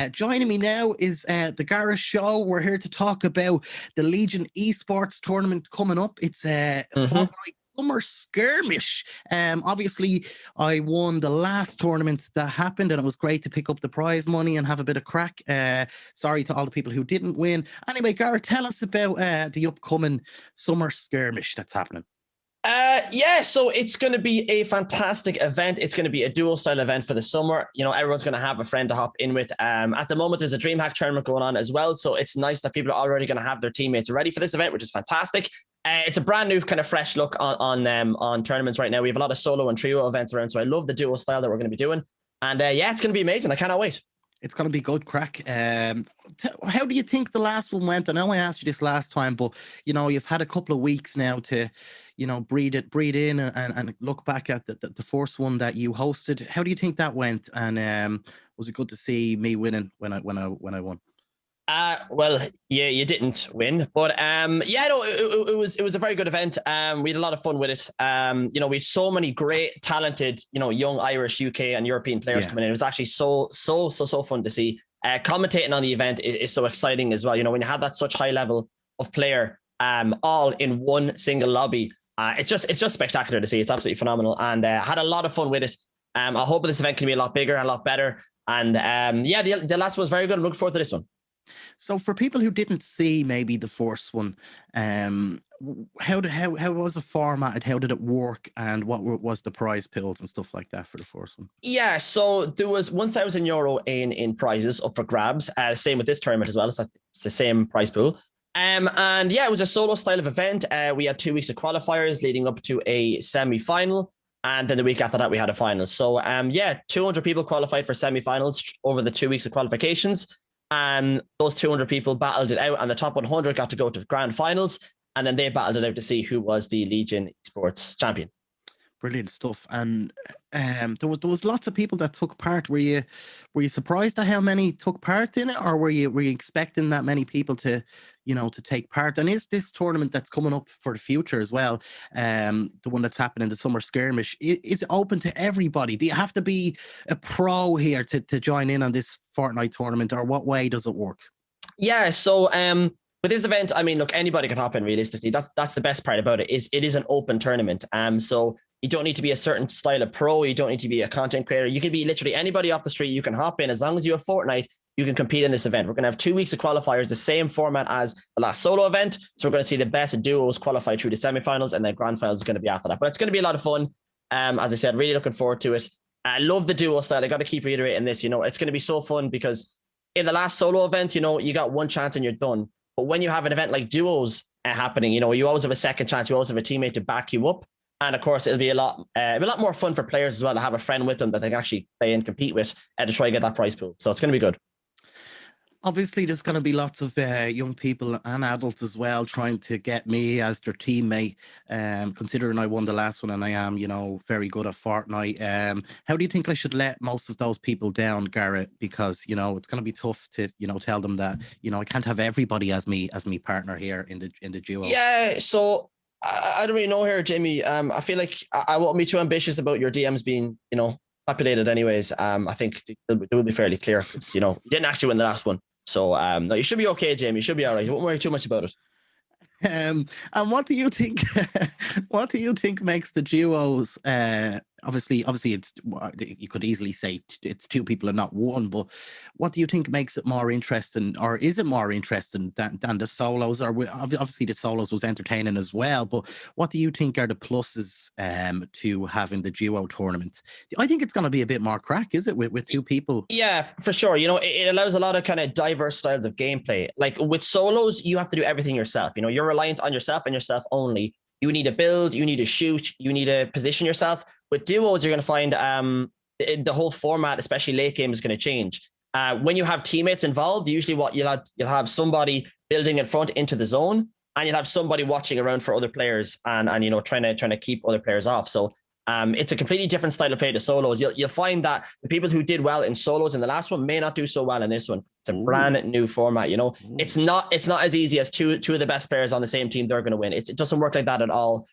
Joining me now is the Gara Show. We're here to talk about the Legion Esports tournament coming up. It's Fortnite Summer Skirmish. Obviously, I won the last tournament that happened, and it was great to pick up the prize money and have a bit of crack. Sorry to all the people who didn't win. Anyway, Gara, tell us about the upcoming Summer Skirmish that's happening. So it's going to be a fantastic event. It's going to be a dual style event for the summer. You know, everyone's going to have a friend to hop in with. At the moment, there's a DreamHack tournament going on as well. So it's nice that people are already going to have their teammates ready for this event, which is fantastic. It's a brand new kind of fresh look on tournaments right now. We have a lot of solo and trio events around. So I love the dual style that we're going to be doing. And it's going to be amazing. I cannot wait. It's going to be good crack. How do you think the last one went? I know I asked you this last time, but, you know, you've had a couple of weeks now to, you know, breathe in and look back at the first one that you hosted. How do you think that went? And was it good to see me winning when I won? Well, yeah, you didn't win, but it was a very good event. We had a lot of fun with it. You know, we had so many great, talented, you know, young Irish, UK, and European players coming in. It was actually so fun to see. Commentating on the event is so exciting as well. You know, when you have that such high level of player, all in one single lobby, it's just spectacular to see. It's absolutely phenomenal, and had a lot of fun with it. I hope this event can be a lot bigger, a lot better, and the last one was very good. I'm looking forward to this one. So for people who didn't see maybe the first one, how was the format? How did it work? And what was the prize pills and stuff like that for the first one? Yeah, so there was €1,000 in prizes up for grabs. Same with this tournament as well. So it's the same prize pool. It was a solo style of event. We had 2 weeks of qualifiers leading up to a semi-final. And then the week after that, we had a final. So 200 people qualified for semi-finals over the 2 weeks of qualifications. And those 200 people battled it out, and the top 100 got to go to grand finals, and then they battled it out to see who was the Legion Esports champion. Brilliant stuff. And there was lots of people that took part. Were you surprised at how many took part in it, or were you expecting that many people to take part? And is this tournament that's coming up for the future as well, the one that's happening, the Summer Skirmish, is it open to everybody? Do you have to be a pro here to join in on this Fortnite tournament, or what way does it work? Yeah, so with this event, I mean, look, anybody can hop in realistically. That's the best part about it, is it is an open tournament. So you don't need to be a certain style of pro. You don't need to be a content creator. You can be literally anybody off the street. You can hop in. As long as you have Fortnite, you can compete in this event. We're going to have 2 weeks of qualifiers, the same format as the last solo event. So we're going to see the best duos qualify through the semifinals, and then grand finals is going to be after that. But it's going to be a lot of fun. As I said, really looking forward to it. I love the duo style. I got to keep reiterating this. You know, it's going to be so fun because in the last solo event, you know, you got one chance and you're done. But when you have an event like duos happening, you know, you always have a second chance. You always have a teammate to back you up. And of course, it'll be a lot more fun for players as well to have a friend with them that they can actually play and compete with to try and get that prize pool. So it's going to be good. Obviously, there's going to be lots of young people and adults as well trying to get me as their teammate. Considering I won the last one and I am, you know, very good at Fortnite. How do you think I should let most of those people down, Garrett? Because, you know, it's going to be tough to, you know, tell them that, you know, I can't have everybody as me partner here in the duo. Yeah, so I don't really know here, Jamie. I feel like I won't be too ambitious about your DMs being, you know, populated anyways. I think they will be fairly clear. It's, you know, you didn't actually win the last one. So no, you should be okay, Jamie. You should be all right. You won't worry too much about it. And what do you think? What do you think makes the duos? Obviously, it's, you could easily say it's two people and not one. But what do you think makes it more interesting, or is it more interesting than the solos? Or obviously the solos was entertaining as well. But what do you think are the pluses to having the duo tournament? I think it's going to be a bit more crack, is it, with two people? Yeah, for sure. You know, it allows a lot of kind of diverse styles of gameplay. Like with solos, you have to do everything yourself. You know, you're reliant on yourself and yourself only. You need to build, you need to shoot, you need to position yourself. With duos, you're going to find the whole format, especially late game, is going to change. When you have teammates involved, usually what you'll have somebody building in front into the zone, and you'll have somebody watching around for other players and you know, trying to keep other players off. So it's a completely different style of play to solos. You'll find that the people who did well in solos in the last one may not do so well in this one. It's a brand new format. You know, it's not as easy as two of the best players on the same team, they're going to win. It doesn't work like that at all.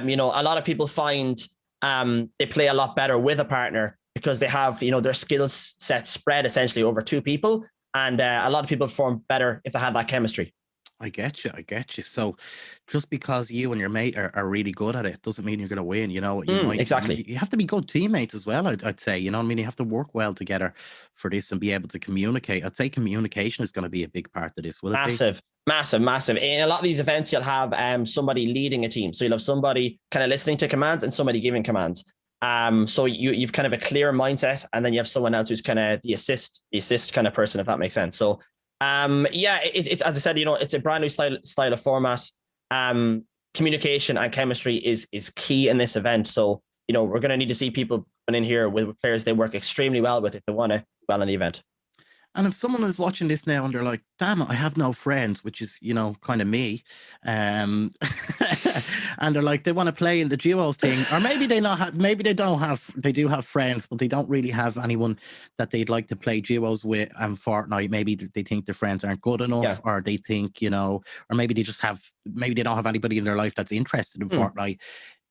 You know, a lot of people find they play a lot better with a partner because they have, you know, their skill set spread essentially over two people. And a lot of people perform better if they have that chemistry. I get you. I get you. So, just because you and your mate are really good at it doesn't mean you're going to win. You know, Exactly. you have to be good teammates as well. I'd say, you know what I mean? You have to work well together for this and be able to communicate. I'd say communication is going to be a big part of this. Will it be? Massive. In a lot of these events, you'll have somebody leading a team. So you'll have somebody kind of listening to commands and somebody giving commands. So you've kind of a clear mindset, and then you have someone else who's kind of the assist kind of person, if that makes sense. So it's as I said, you know, it's a brand new style of format. Communication and chemistry is key in this event. So, you know, we're going to need to see people come in here with players they work extremely well with if they want to do well in the event. And if someone is watching this now and they're like, damn it, I have no friends, which is, you know, kind of me. And they're like, they want to play in the duos thing, or maybe they do have friends, but they don't really have anyone that they'd like to play duos with and Fortnite. Maybe they think their friends aren't good enough, or they think, you know, or maybe they don't have anybody in their life that's interested in Fortnite.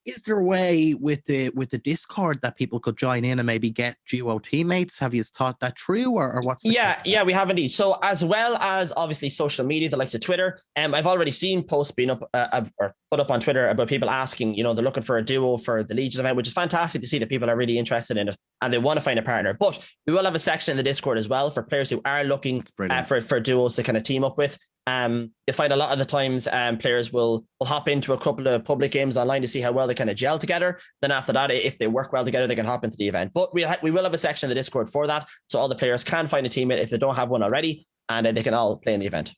Is there a way with the Discord that people could join in and maybe get duo teammates? Have you thought that through, or what's the yeah, we have indeed. So as well as obviously social media, the likes of Twitter, I've already seen posts being up or put up on Twitter about people asking, you know, they're looking for a duo for the Legion event, which is fantastic to see that people are really interested in it and they want to find a partner. But we will have a section in the Discord as well for players who are looking for duos to kind of team up with. You find a lot of the times players will hop into a couple of public games online to see how well they kind of gel together. Then after that, if they work well together, they can hop into the event. But we will have a section in the Discord for that, so all the players can find a teammate if they don't have one already, and they can all play in the event.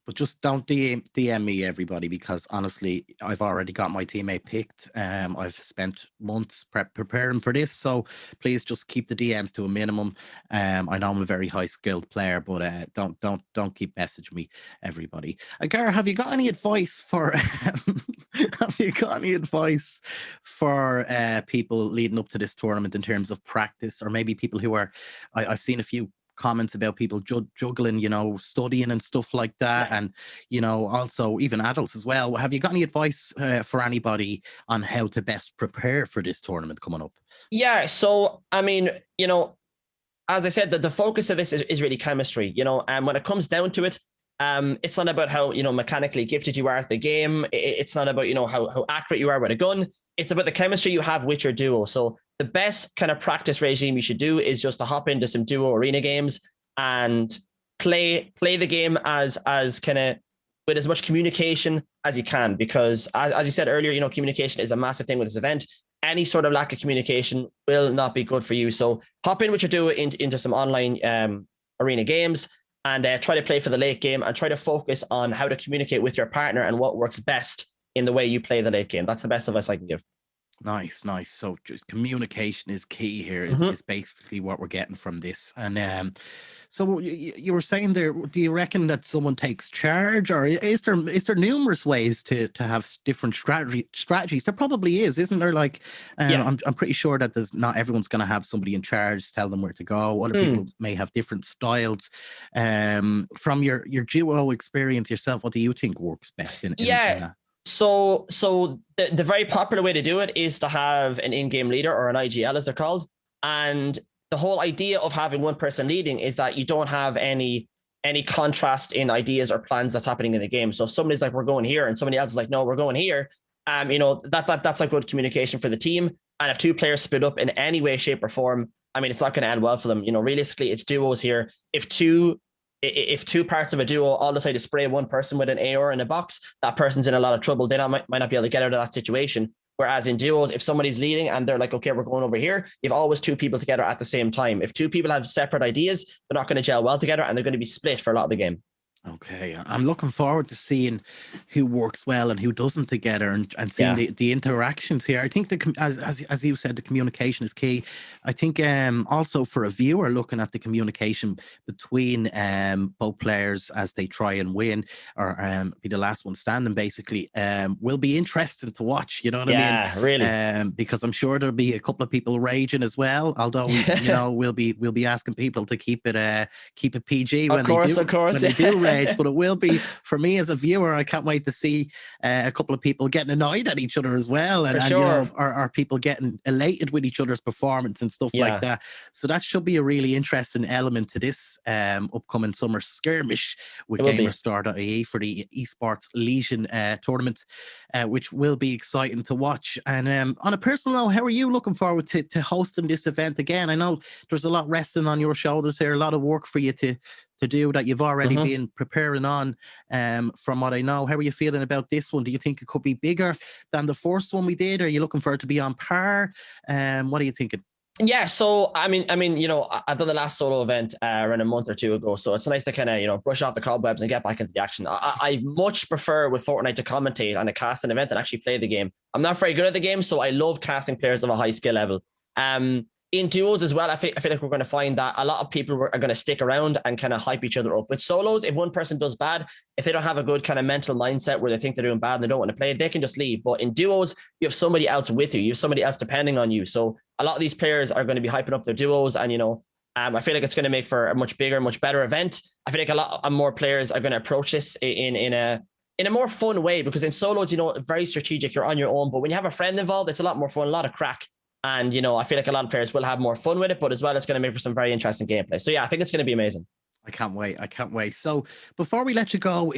But just don't DM me, everybody, because honestly, I've already got my teammate picked. I've spent months preparing for this, so please just keep the DMs to a minimum. I know I'm a very high skilled player, but don't keep messaging me, everybody. Gara, have you got any advice for people leading up to this tournament in terms of practice, or maybe people who are? I've seen a few comments about people juggling, you know, studying and stuff like that, and you know, also even adults as well. Have you got any advice for anybody on how to best prepare for this tournament coming up? Yeah, so I mean, you know, as I said, the focus of this is really chemistry, you know, and when it comes down to it, it's not about how, you know, mechanically gifted you are at the game. It's not about, you know, how accurate you are with a gun. It's about the chemistry you have with your duo. So the best kind of practice regime you should do is just to hop into some duo arena games and play the game as kind of with as much communication as you can, because as you said earlier, you know, communication is a massive thing with this event. Any sort of lack of communication will not be good for you. So hop in with your duo into some online arena games and try to play for the late game and try to focus on how to communicate with your partner and what works best in the way you play the late game. That's the best advice I can give. Nice. So just communication is key here, is basically what we're getting from this. And so you were saying there, do you reckon that someone takes charge, or is there numerous ways to have different strategies? There probably is, isn't there? Like, I'm pretty sure that not everyone's going to have somebody in charge tell them where to go. Other people may have different styles. From your duo experience yourself, what do you think works best in that? So the very popular way to do it is to have an in-game leader, or an IGL as they're called. And the whole idea of having one person leading is that you don't have any contrast in ideas or plans that's happening in the game. So if somebody's like, we're going here, and somebody else is like, no, we're going here, you know, that's a good communication for the team. And if two players split up in any way, shape, or form, I mean, it's not going to end well for them. You know, realistically, it's duos here. If two parts of a duo all decide to spray one person with an AR in a box, that person's in a lot of trouble. They might not be able to get out of that situation. Whereas in duos, if somebody's leading and they're like, okay, we're going over here, you've always two people together at the same time. If two people have separate ideas, they're not going to gel well together, and they're going to be split for a lot of the game. Okay, I'm looking forward to seeing who works well and who doesn't together, and seeing the interactions here. I think as you said, the communication is key. I think also for a viewer looking at the communication between both players as they try and win, or be the last one standing, basically, will be interesting to watch. You know what I mean? Yeah, really. Because I'm sure there'll be a couple of people raging as well. Although you know, we'll be asking people to keep it PG when they do stage, but it will be for me as a viewer. I can't wait to see a couple of people getting annoyed at each other as well, and sure. you know, are people getting elated with each other's performance and stuff like that. So that should be a really interesting element to this upcoming Summer Skirmish with GamerStore.ie for the Esports Legion tournament, which will be exciting to watch. And on a personal note, how are you looking forward to hosting this event again? I know there's a lot resting on your shoulders here, a lot of work for you to do that you've already been preparing on. From what I know, how are you feeling about this one? Do you think it could be bigger than the first one we did? Are you looking for it to be on par? What are you thinking? Yeah, so I mean, you know, I've done the last solo event around a month or two ago, so it's nice to kind of, you know, brush off the cobwebs and get back into the action. I much prefer with Fortnite to commentate on a casting event than actually play the game. I'm not very good at the game, so I love casting players of a high skill level. In duos as well, I feel like we're going to find that a lot of people are going to stick around and kind of hype each other up. With solos, if one person does bad, if they don't have a good kind of mental mindset where they think they're doing bad and they don't want to play, they can just leave. But in duos, you have somebody else with you. You have somebody else depending on you. So a lot of these players are going to be hyping up their duos, and, you know, I feel like it's going to make for a much bigger, much better event. I feel like a lot more players are going to approach this in a more fun way, because in solos, you know, very strategic, you're on your own. But when you have a friend involved, it's a lot more fun, a lot of crack. And, you know, I feel like a lot of players will have more fun with it, but as well, it's going to make for some very interesting gameplay. So yeah, I think it's going to be amazing. I can't wait. I can't wait. So before we let you go,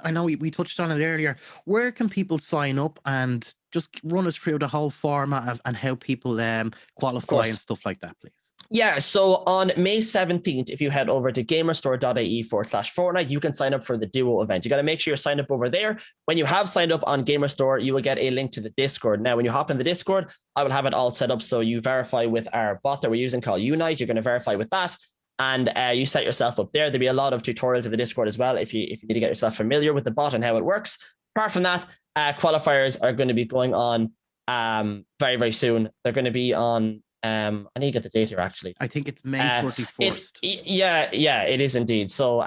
I know we touched on it earlier, where can people sign up, and just run us through the whole format and how people qualify and stuff like that, please? Yeah, so on May 17th, if you head over to GamerStore.ie/Fortnite, you can sign up for the duo event. You got to make sure you're signed up over there. When you have signed up on GamerStore, you will get a link to the Discord. Now, when you hop in the Discord, I will have it all set up so you verify with our bot that we're using called Unite. You're going to verify with that, and you set yourself up there. There'll be a lot of tutorials in the Discord as well if you need to get yourself familiar with the bot and how it works. Apart from that, qualifiers are going to be going on very, very soon. They're going to be on... I need to get the date here, actually. I think it's May 31st. Yeah, it is indeed. So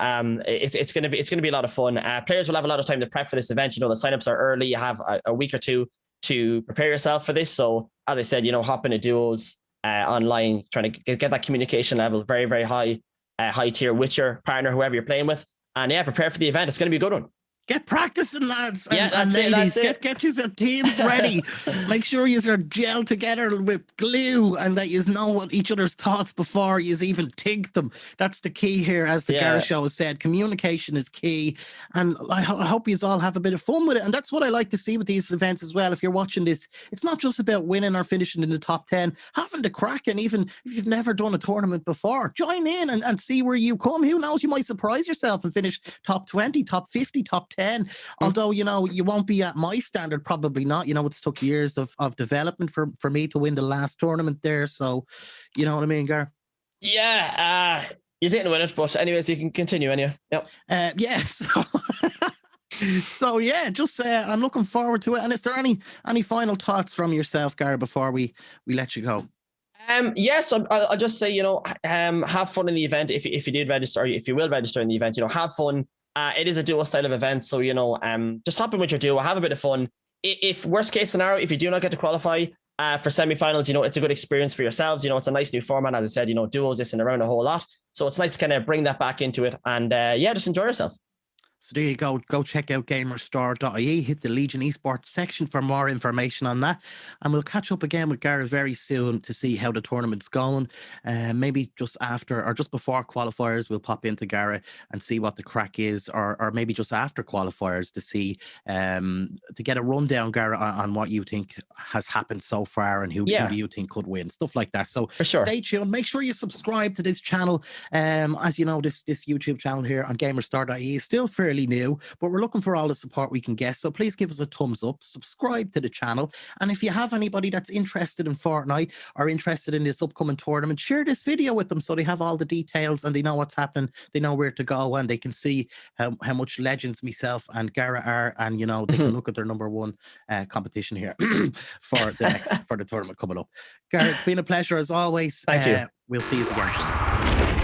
it's gonna be a lot of fun. Players will have a lot of time to prep for this event. You know, the signups are early. You have a week or two to prepare yourself for this. So as I said, you know, hop into duos online, trying to get that communication level very, very high tier with your partner, whoever you're playing with, and yeah, prepare for the event. It's gonna be a good one. Get practicing, lads and ladies. Get your teams ready. Make sure you are gelled together with glue, and that you know what each other's thoughts before you even think them. That's the key here, as the Gara Show has said. Communication is key, and I hope you all have a bit of fun with it. And that's what I like to see with these events as well. If you're watching this, it's not just about winning or finishing in the top 10. Having the crack, and even if you've never done a tournament before, join in and see where you come. Who knows? You might surprise yourself and finish top 20, top 50, top 10. Although, you know, you won't be at my standard, probably not. You know, it's took years of development for me to win the last tournament there. So, you know what I mean, Gar? Yeah, you didn't win it, but anyways, you can continue anyway. Yep. Yes. So yeah, just I'm looking forward to it. And is there any final thoughts from yourself, Gar, before we let you go? Yes, I'll just say, you know, have fun in the event. If you did register, or if you will register in the event, you know, have fun. It is a duo style of event, so, you know, just hop in with your duo, have a bit of fun. If worst case scenario, if you do not get to qualify for semifinals, you know, it's a good experience for yourselves. You know, it's a nice new format, as I said. You know, duos isn't around a whole lot, so it's nice to kind of bring that back into it, and yeah, just enjoy yourself. So there you go. Go check out GamerStore.ie. Hit the Legion Esports section for more information on that. And we'll catch up again with Gara very soon to see how the tournament's going. Maybe just after or just before qualifiers, we'll pop into Gara and see what the crack is, or maybe just after qualifiers to see, to get a rundown, Gara, on what you think has happened so far and who do you think could win, stuff like that. So for sure, stay tuned. Make sure you subscribe to this channel. As you know, this YouTube channel here on GamerStore.ie is still fairly new, but we're looking for all the support we can get. So please give us a thumbs up, subscribe to the channel, and if you have anybody that's interested in Fortnite or interested in this upcoming tournament, share this video with them so they have all the details and they know what's happening, they know where to go, and they can see how much legends myself and Gara are, and, you know, they can look at their #1 competition here for the tournament coming up. Gara, it's been a pleasure as always. Thank you. We'll see you again.